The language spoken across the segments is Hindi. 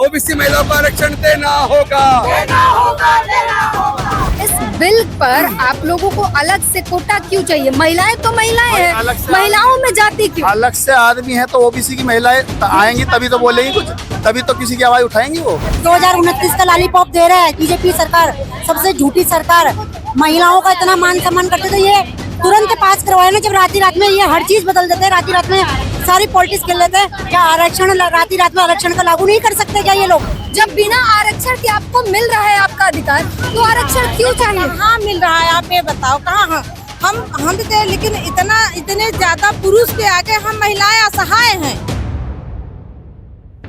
ओबीसी महिलाओं को आरक्षण देना होगा। इस बिल पर आप लोगों को अलग से कोटा क्यों चाहिए? महिलाएं तो महिलाएं हैं, महिलाओं में जाति क्यों? अलग से आदमी है तो ओबीसी की महिलाएं आएंगी तभी तो बोलेंगी कुछ, तभी तो किसी की आवाज उठाएंगी वो। 2029 का लॉलीपॉप दे रहा है बीजेपी सरकार, सबसे झूठी सरकार। महिलाओं का इतना मान सम्मान करते थे, ये तुरंत पास करवाए ना। जब रात में ये हर चीज बदल देते हैं, रात में सारी पॉलिटिक्स खेल लेते हैं। क्या आरक्षण रात में आरक्षण का लागू नहीं कर सकते क्या ये लोग? जब बिना आरक्षण के आपको मिल रहा है आपका अधिकार, तो आरक्षण क्यों चाहिए? कहाँ मिल रहा है आप ये बताओ, कहाँ? हम थे, लेकिन इतने ज्यादा पुरुष के आगे हम महिलाएं असहाय हैं।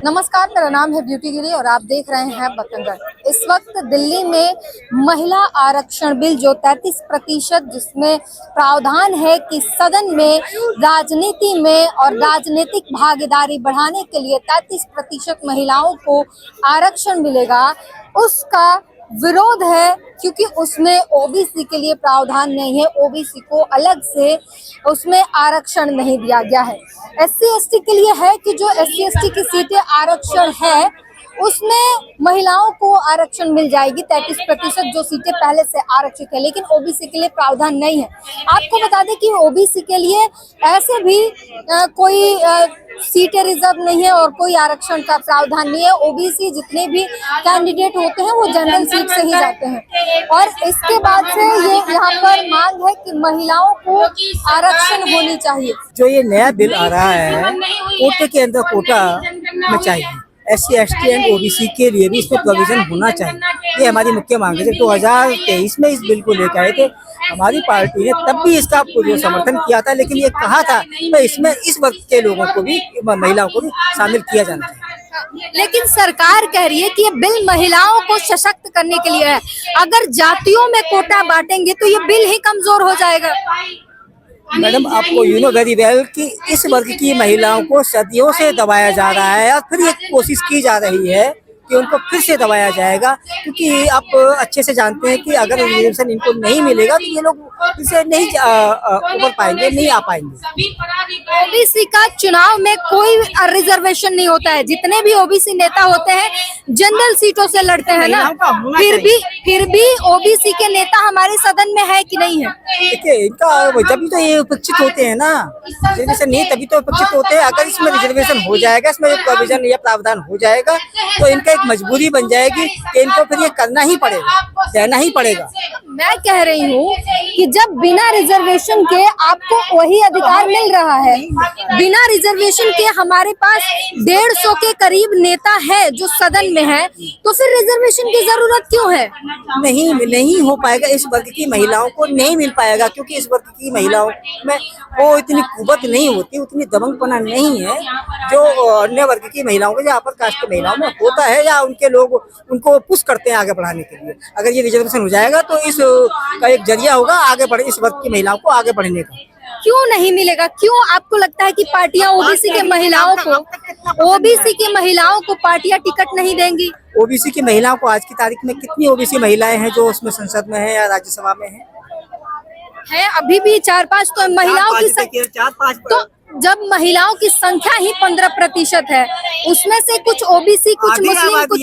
नमस्कार, मेरा नाम है ब्यूटी गिरी और आप देख रहे हैं बतंगड़। इस वक्त दिल्ली में महिला आरक्षण बिल जो 33% जिसमें प्रावधान है कि सदन में राजनीति में और राजनीतिक भागीदारी बढ़ाने के लिए 33% महिलाओं को आरक्षण मिलेगा, उसका विरोध है क्योंकि उसमें ओबीसी के लिए प्रावधान नहीं है। ओबीसी को अलग से उसमें आरक्षण नहीं दिया गया है। एससी एसटी के लिए है कि जो एससी एसटी की सीटें आरक्षण है उसमें महिलाओं को आरक्षण मिल जाएगी 33% जो सीटें पहले से आरक्षित है, लेकिन ओबीसी के लिए प्रावधान नहीं है। आपको बता दें कि ओबीसी के लिए ऐसे भी कोई सीटें रिजर्व नहीं है और कोई आरक्षण का प्रावधान नहीं है। ओबीसी जितने भी कैंडिडेट होते हैं वो जनरल सीट से ही जाते हैं और इसके बाद से ये यहाँ पर मांग है कि महिलाओं को आरक्षण होनी चाहिए। जो ये नया बिल आ रहा है, कोटे के अंदर कोटा में चाहिए, SC ST एंड ओबीसी के लिए भी इसमें प्रोविजन होना चाहिए। ये हमारी मुख्य मांग है। जब 2023 में इस बिल को लेकर आए थे, हमारी पार्टी ने तब भी इसका पूरा समर्थन किया था, लेकिन ये कहा था कि इसमें इस वर्ग के लोगों को भी, महिलाओं को भी शामिल किया जाना चाहिए। लेकिन सरकार कह रही है कि ये बिल महिलाओं को सशक्त करने के लिए है। अगर जातियों में कोटा बांटेंगे तो ये बिल ही कमजोर हो जाएगा। मैडम, आपको यू नो वेरी वेल कि इस वर्ग की महिलाओं को सदियों से दबाया जा रहा है और फिर ये कोशिश की जा रही है कि उनको फिर से दबाया जाएगा, क्योंकि आप अच्छे से जानते हैं कि अगर रिजर्वेशन इनको नहीं मिलेगा तो ये लोग इसे नहीं उभर पाएंगे, नहीं आ पाएंगे। ओबीसी का चुनाव में कोई रिजर्वेशन नहीं होता है। जितने भी ओबीसी नेता होते हैं जनरल सीटों से लड़ते हैं ना, फिर भी ओबीसी के नेता हमारे सदन में है कि नहीं है? देखिए, इनका जब तो ये उपेक्षित होते हैं ना, रिजर्वेशन नहीं तभी तो उपेक्षित होते हैं। अगर इसमें रिजर्वेशन हो जाएगा, इसमें एक प्रोविजन या प्रावधान हो जाएगा तो इनका एक मजबूरी बन जाएगी कि इनको फिर ये करना ही पड़ेगा, देना ही पड़ेगा। मैं कह रही हूँ कि जब बिना रिजर्वेशन के आपको वही अधिकार मिल रहा है, बिना रिजर्वेशन के हमारे पास 150 के करीब नेता है जो सदन में है, तो फिर रिजर्वेशन की जरूरत क्यों है? नहीं हो पाएगा। इस वर्ग की महिलाओं को नहीं मिल पाएगा, क्योंकि इस वर्ग की महिलाओं में वो इतनी कुवत नहीं होती, उतनी दबंगपना नहीं है जो अन्य वर्ग की महिलाओं को या अपर कास्ट की महिलाओं में होता है, या उनके लोग उनको पुश करते हैं आगे बढ़ाने के लिए। अगर ये रिजर्वेशन हो जाएगा तो इस का एक जरिया होगा आगे बढ़े, इस वर्ग की महिलाओं को आगे बढ़ने का। क्यों नहीं मिलेगा? क्यों आपको लगता है कि पार्टियां ओबीसी की महिलाओं को पार्टियां टिकट नहीं देंगी? ओबीसी की महिलाओं को आज की तारीख में कितनी ओबीसी महिलाएं हैं जो उसमें संसद में है या राज्यसभा में है? अभी भी 4-5 तो महिलाओं की 4-5 तो जब महिलाओं की संख्या ही 15% है, उसमें से कुछ ओबीसी, कुछ मुस्लिम, कुछ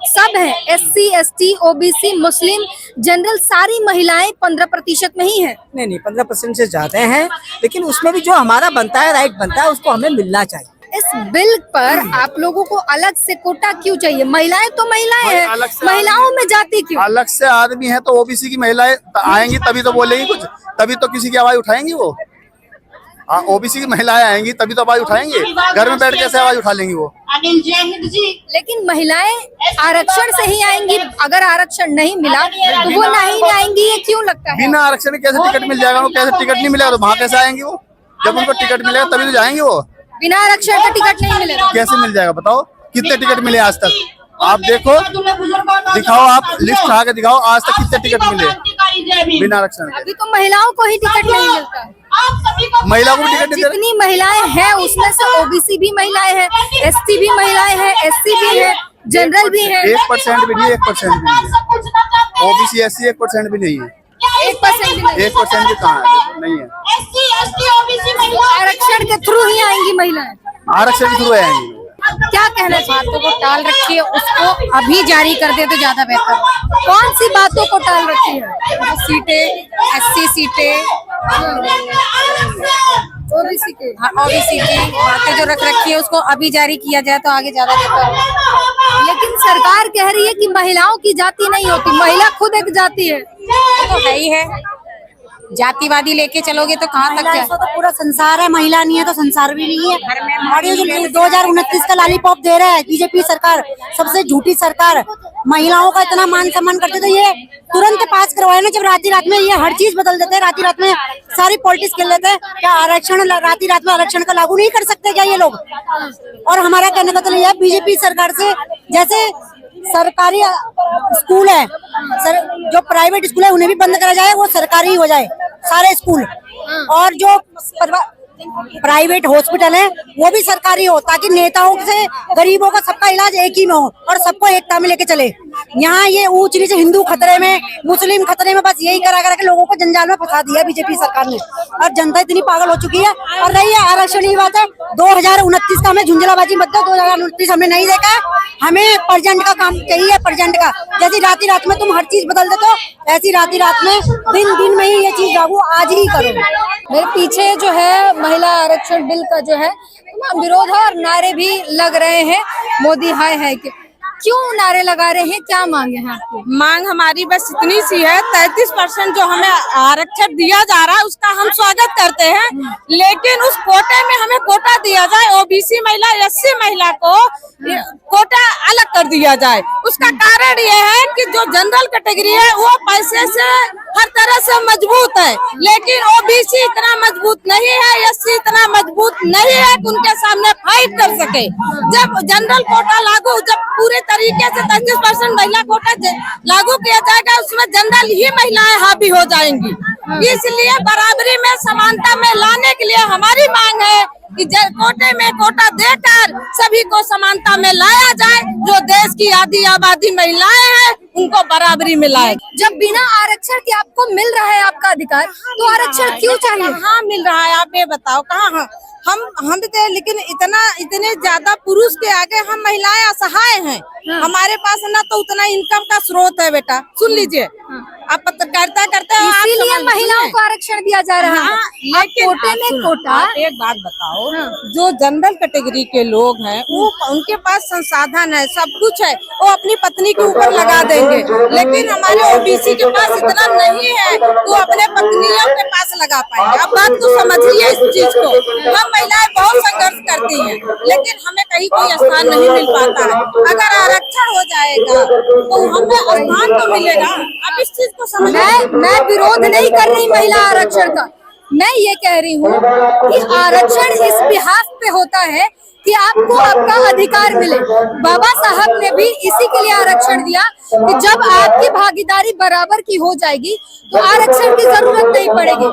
सब है। SC ST ओबीसी मुस्लिम जनरल सारी महिलाएं 15% में ही है। नहीं, 15% से ज्यादा हैं, लेकिन उसमें भी जो हमारा बनता है, राइट बनता है, उसको हमें मिलना चाहिए। इस बिल पर आप लोगों को अलग से कोटा क्यों चाहिए? महिलाएं तो महिलाएं हैं, महिलाओं में जाति क्यों? अलग से आदमी है तो ओबीसी की महिलाएं आएंगी तभी तो बोलेंगी कुछ, तभी तो किसी की आवाज उठाएंगी वो। हाँ, ओबीसी की महिलाएं आएंगी तभी तो आवाज उठाएंगे। घर में बैठ कैसे आवाज उठा लेंगी वो? लेकिन महिलाएं आरक्षण से ही आएंगी। अगर आरक्षण नहीं मिला तो वो नहीं आएंगी, ये क्यों लगता है? बिना आरक्षण के कैसे टिकट मिल जाएगा? वो कैसे टिकट नहीं मिलेगा तो वहाँ कैसे आएंगी वो? जब उनको टिकट मिलेगा तभी तो जाएंगे वो। बिना आरक्षण का टिकट नहीं मिलेगा, कैसे मिल जाएगा? बताओ कितने टिकट मिले आज तक? आप देखो, दिखाओ, आप लिस्ट उठा के दिखाओ आज तक कितने टिकट मिले बिना आरक्षण। अभी तो महिलाओं को ही टिकट नहीं मिलता। महिलाओं को टिकट नहीं। जितनी महिलाएं हैं उसमें से ओबीसी भी महिलाएं हैं, ST भी महिलाएं हैं, SC भी है, जनरल भी है। 1% भी नहीं, 1% भी नहीं। ओबीसी SC 1% भी नहीं है। 1% भी कहाँ है? नहीं है। आरक्षण के थ्रू ही आएंगी महिलाएं, आरक्षण के थ्रू आएंगी। क्या कहना चाहिए? बातों को टाल रखी है, उसको अभी जारी कर दे तो ज्यादा बेहतर। कौन सी बातों को टाल रखी है? जो सीटें, SC सीटें, ओबीसी के। OBC की बातें जो रख रखी है उसको अभी जारी किया जाए तो आगे ज्यादा बेहतर। लेकिन सरकार कह रही है कि महिलाओं की जाति नहीं होती, महिला खुद एक जाति है। तो है ही है, जातिवादी लेके चलोगे तो कहाँ तक महिला जाए। इसको तो पूरा संसार है, महिला नहीं है तो संसार भी नहीं है। और ये जो 2029 का लॉलीपॉप दे रहा है बीजेपी सरकार, सबसे झूठी सरकार, महिलाओं का इतना मान सम्मान करते तो ये तुरंत पास करवाए ना। जब रात में ये हर चीज बदल देते हैं, रात में सारी पॉलिटिक्स खेल लेते हैं। क्या आरक्षण रात में आरक्षण का लागू नहीं कर सकते क्या ये लोग? और हमारा कहने का तो ये है बीजेपी सरकार से, जैसे सरकारी स्कूल है, जो प्राइवेट स्कूल है उन्हें भी बंद करा जाए, वो सरकारी हो जाए सारे स्कूल। और जो प्राइवेट हॉस्पिटल है वो भी सरकारी हो, ताकि नेताओं से गरीबों का सबका इलाज एक ही में हो और सबको एकता में लेके चले। यहाँ ये ऊंच नीच, हिंदू खतरे में, मुस्लिम खतरे में, बस यही करा के लोगों को जंजाल में फंसा दिया बीजेपी सरकार ने। और जनता इतनी पागल हो चुकी है। और रही है आरक्षण की बात है, 2029 का हमें झुंझलाबाजी मत दो, 2029 हमने नहीं देखा। हमें प्रेजेंट का काम चाहिए, प्रेजेंट का। जैसी रात में तुम हर चीज बदल देते हो, ऐसी रात में दिन में ही ये चीज लागू आज ही करो। मेरे पीछे जो है महिला आरक्षण बिल का जो है तमाम विरोध है और नारे भी लग रहे हैं, मोदी हाय है कि क्यों नारे लगा रहे हैं, क्या मांगे हैं आपकी? मांग हमारी बस इतनी सी है, 33% जो हमें आरक्षण दिया जा रहा है उसका हम स्वागत करते हैं, लेकिन उस कोटे में हमें कोटा दिया जाए। ओबीसी महिला, SC महिला को कोटा अलग कर दिया जाए। उसका कारण ये है कि जो जनरल कैटेगरी है वो पैसे से हर तरह से मजबूत है, लेकिन ओबीसी इतना मजबूत नहीं है, SC इतना मजबूत नहीं है कि उनके सामने फाइट कर सके। जब जनरल कोटा लागू, जब पूरे तरीके से 33% महिला कोटा लागू किया जाएगा, उसमें जनरल ही महिलाएं हावी हो जाएंगी। इसलिए बराबरी में, समानता में लाने के लिए हमारी मांग है कि कोटे में कोटा देकर सभी को समानता में लाया जाए। जो देश की आधी आबादी महिलाएं हैं उनको बराबरी में लाए। जब बिना आरक्षण के आपको मिल रहा है आपका अधिकार, तो आरक्षण क्यों चाहिए? कहाँ मिल रहा है, आप ये बताओ कहाँ? हम थे, लेकिन इतने ज्यादा पुरुष के आगे हम महिलाएं असहाय हैं। हमारे पास ना तो उतना इनकम का स्रोत है बेटा, सुन लीजिए। आप पत्रकारिता करते हैं, इसीलिए महिलाओं को आरक्षण दिया जा रहा है। लेकिन कोटे में कोटा, एक बात बताओ, जो जनरल कैटेगरी के लोग हैं वो उनके पास संसाधन है, सब कुछ है, वो अपनी पत्नी के ऊपर लगा देंगे, लेकिन हमारे ओबीसी के पास इतना नहीं है वो अपने पत्नियों के पास लगा पाएंगे। अब बात को समझिए इस चीज को। हम महिलाएं बहुत संघर्ष करती हैं, लेकिन हमें कहीं कोई स्थान नहीं मिल पाता है। अगर आरक्षण हो जाएगा तो हमें स्थान तो मिलेगा। अब इस चीज को समझिए। मैं विरोध नहीं कर रही महिला आरक्षण का, मैं ये कह रही हूँ कि आरक्षण इस बिहाफ पे होता है कि आपको आपका अधिकार मिले। बाबा साहब ने भी इसी के लिए आरक्षण दिया कि जब आपकी भागीदारी बराबर की हो जाएगी तो आरक्षण की जरूरत नहीं पड़ेगी।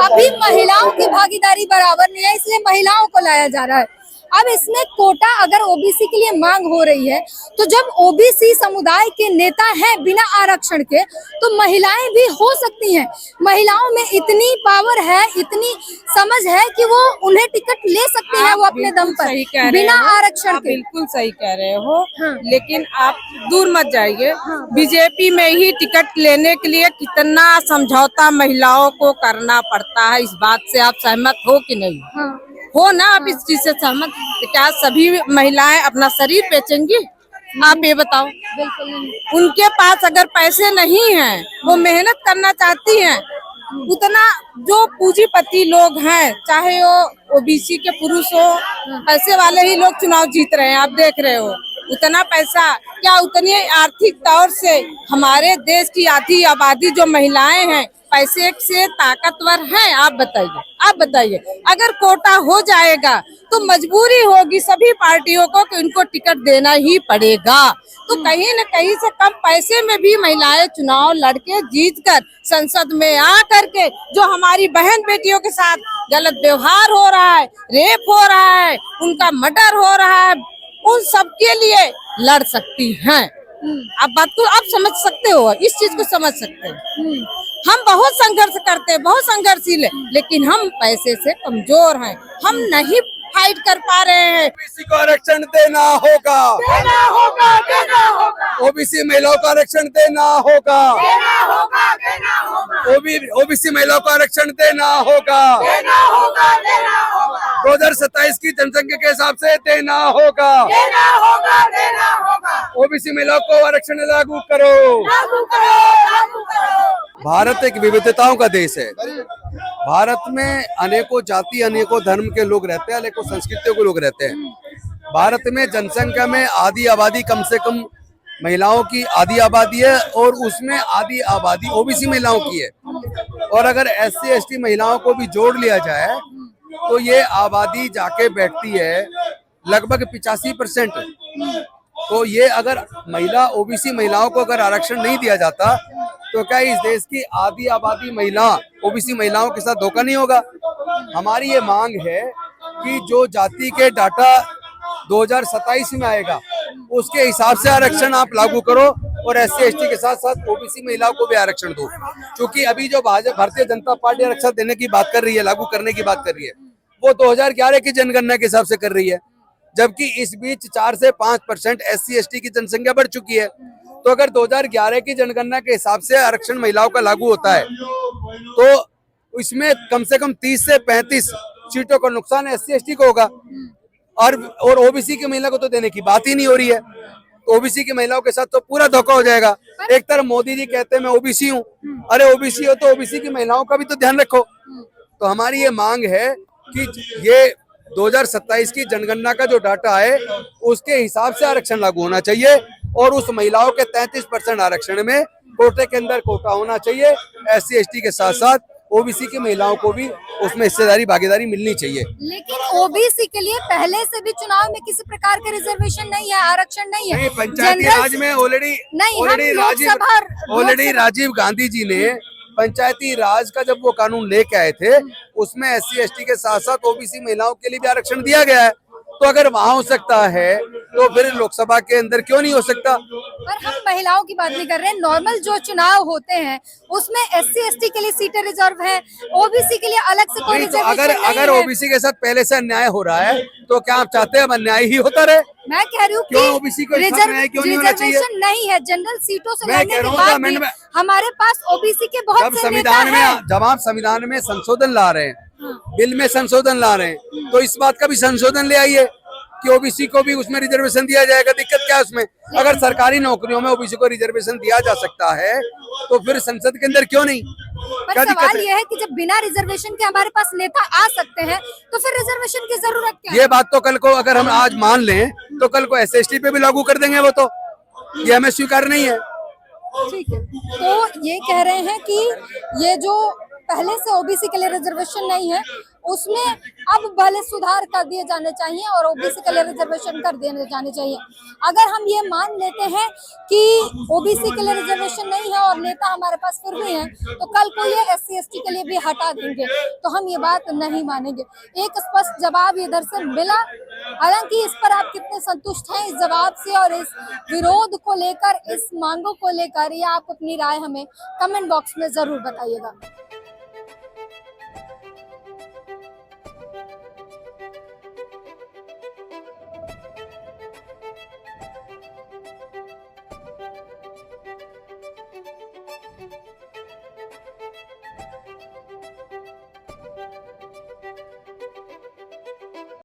अभी महिलाओं की भागीदारी बराबर नहीं है, इसलिए महिलाओं को लाया जा रहा है। अब इसमें कोटा अगर ओबीसी के लिए मांग हो रही है, तो जब ओबीसी समुदाय के नेता हैं बिना आरक्षण के, तो महिलाएं भी हो सकती हैं। महिलाओं में इतनी पावर है, इतनी समझ है कि वो उन्हें टिकट ले सकती हैं वो अपने दम पर बिना आरक्षण के। बिल्कुल सही कह रहे हो। लेकिन आप दूर मत जाइए। बीजेपी में ही टिकट लेने के लिए कितना समझौता महिलाओं को करना पड़ता है, इस बात से आप सहमत हो कि नहीं? हो ना, आप इस चीज से सहमत? तो क्या सभी महिलाएं अपना शरीर बेचेंगी? आप ये बताओ। बिल्कुल नहीं। उनके पास अगर पैसे नहीं हैं, वो मेहनत करना चाहती हैं, उतना जो पूंजीपति लोग हैं, चाहे वो ओबीसी के पुरुष हो, पैसे वाले ही लोग चुनाव जीत रहे हैं, आप देख रहे हो। उतना पैसा क्या, उतनी आर्थिक तौर से हमारे देश की आधी आबादी जो महिलाएं हैं पैसे से ताकतवर हैं? आप बताइए। अगर कोटा हो जाएगा तो मजबूरी होगी सभी पार्टियों को कि उनको टिकट देना ही पड़ेगा। तो कहीं न कहीं से कम पैसे में भी महिलाएं चुनाव लड़के जीत कर संसद में आ करके जो हमारी बहन बेटियों के साथ गलत व्यवहार हो रहा है, रेप हो रहा है, उनका मर्डर हो रहा है, उन सबके लिए लड़ सकती हैं। आप बात को आप समझ सकते हो, इस चीज को समझ सकते हैं। हम बहुत संघर्ष करते हैं, बहुत संघर्षशील है, लेकिन हम पैसे से कमजोर हैं। फाइट कर पा रहे हैं। ओबीसी को आरक्षण देना होगा, देना होगा, देना होगा, ओबीसी महिलाओं को आरक्षण देना होगा, देना होगा, देना होगा, ओबीसी महिलाओं को आरक्षण देना होगा, देना होगा, देना होगा, 2027 की जनसंख्या के हिसाब से देना होगा, देना होगा, देना होगा, ओबीसी महिलाओं को आरक्षण लागू करो। लागू करो, लागू करो। भारत एक विविधताओं का देश है। भारत में अनेकों जाति, अनेकों धर्म के लोग रहते हैं, अनेकों संस्कृतियों के लोग रहते हैं। भारत में जनसंख्या में आधी आबादी कम से कम महिलाओं की आधी आबादी है, और उसमें आधी आबादी ओबीसी महिलाओं की है। और अगर SC ST महिलाओं को भी जोड़ लिया जाए तो ये आबादी जाके बैठती है लगभग 85%। तो ये अगर ओबीसी महिलाओं को अगर आरक्षण नहीं दिया जाता तो क्या इस देश की आधी आबादी ओबीसी महिलाओं के साथ धोखा नहीं होगा? हमारी ये मांग है कि जो जाति के डाटा 2027 में आएगा उसके हिसाब से आरक्षण आप लागू करो, और SC ST के साथ साथ ओबीसी महिलाओं को भी आरक्षण दो। क्योंकि अभी जो भारतीय जनता पार्टी आरक्षण देने की बात कर रही है, लागू करने की बात कर रही है, वो 2011 की जनगणना के हिसाब से कर रही है, जबकि इस बीच 4 से 5% SC ST की जनसंख्या बढ़ चुकी है। तो अगर 2011 की जनगणना के हिसाब से आरक्षण महिलाओं का लागू होता है तो इसमें कम से कम 30 से 35 सीटों का नुकसान SC ST को होगा, और ओबीसी की महिला को तो देने की बात ही नहीं हो रही है। ओबीसी की महिलाओं के साथ तो पूरा धोखा हो जाएगा। एक तरफ मोदी जी कहते हैं मैं ओबीसी हूँ, अरे ओबीसी हो तो ओबीसी की महिलाओं का भी तो ध्यान रखो। तो हमारी ये मांग है कि ये 2027 की जनगणना का जो डाटा है उसके हिसाब से आरक्षण लागू होना चाहिए, और उस महिलाओं के 33% आरक्षण में कोटे के अंदर कोटा होना चाहिए। SC ST के साथ साथ ओबीसी की महिलाओं को भी उसमें हिस्सेदारी, भागीदारी मिलनी चाहिए। लेकिन ओबीसी के लिए पहले से भी चुनाव में किसी प्रकार का रिजर्वेशन नहीं है, आरक्षण नहीं है। पंचायती राज में ऑलरेडी राजीव गांधी जी ने पंचायती राज का जब वो कानून लेके आए थे उसमें SC ST के साथ साथ ओबीसी महिलाओं के लिए भी आरक्षण दिया गया है। तो अगर वहां हो सकता है तो फिर लोकसभा के अंदर क्यों नहीं हो सकता? पर हम महिलाओं की बात नहीं कर रहे हैं, नॉर्मल जो चुनाव होते हैं उसमें SC ST के लिए सीटें रिजर्व है, ओबीसी के लिए अलग से कोई नहीं, तो रिजर्वेशन अगर ओबीसी के साथ पहले से अन्याय हो रहा है तो क्या आप चाहते हैं अन्याय ही होता रहे? मैं कह रही हूँ क्यों ओबीसी को रिजर्वेशन नहीं है, जनरल सीटों से लड़ने के बाद भी हमारे पास ओबीसी के बहुत से नेता हैं। जब आप संविधान में संशोधन ला रहे हैं, बिल में संशोधन ला रहे हैं, तो इस बात का भी संशोधन ले आइए कि ओबीसी को भी उसमें रिजर्वेशन दिया जाएगा। दिक्कत क्या है उसमें? अगर सरकारी नौकरियों में ओबीसी को रिजर्वेशन दिया जा सकता है तो फिर संसद के अंदर क्यों नहीं? पर सवाल यह है कि जब बिना रिजर्वेशन के हमारे पास नेता आ सकते हैं तो फिर रिजर्वेशन की जरूरत क्या है? ये बात तो कल को अगर हम आज मान लें तो कल को SC ST पे भी लागू कर देंगे, वो तो ये हमें स्वीकार नहीं है। ठीक है, तो ये कह रहे हैं कि ये जो पहले से ओबीसी के लिए रिजर्वेशन नहीं है उसमें अब भले सुधार कर दिए जाने चाहिए और ओबीसी के लिए रिजर्वेशन कर दिए जाने चाहिए। अगर हम ये मान लेते हैं कि ओबीसी के लिए रिजर्वेशन नहीं है और नेता हमारे पास फिर भी हैं, तो कल को ये SC ST के लिए भी हटा देंगे, तो हम ये बात नहीं मानेंगे। एक स्पष्ट जवाब इधर से मिला, हालांकि इस पर आप कितने संतुष्ट हैं इस जवाब से और इस विरोध को लेकर, इस मांगों को लेकर, या आप अपनी राय हमें कमेंट बॉक्स में जरूर बताइएगा।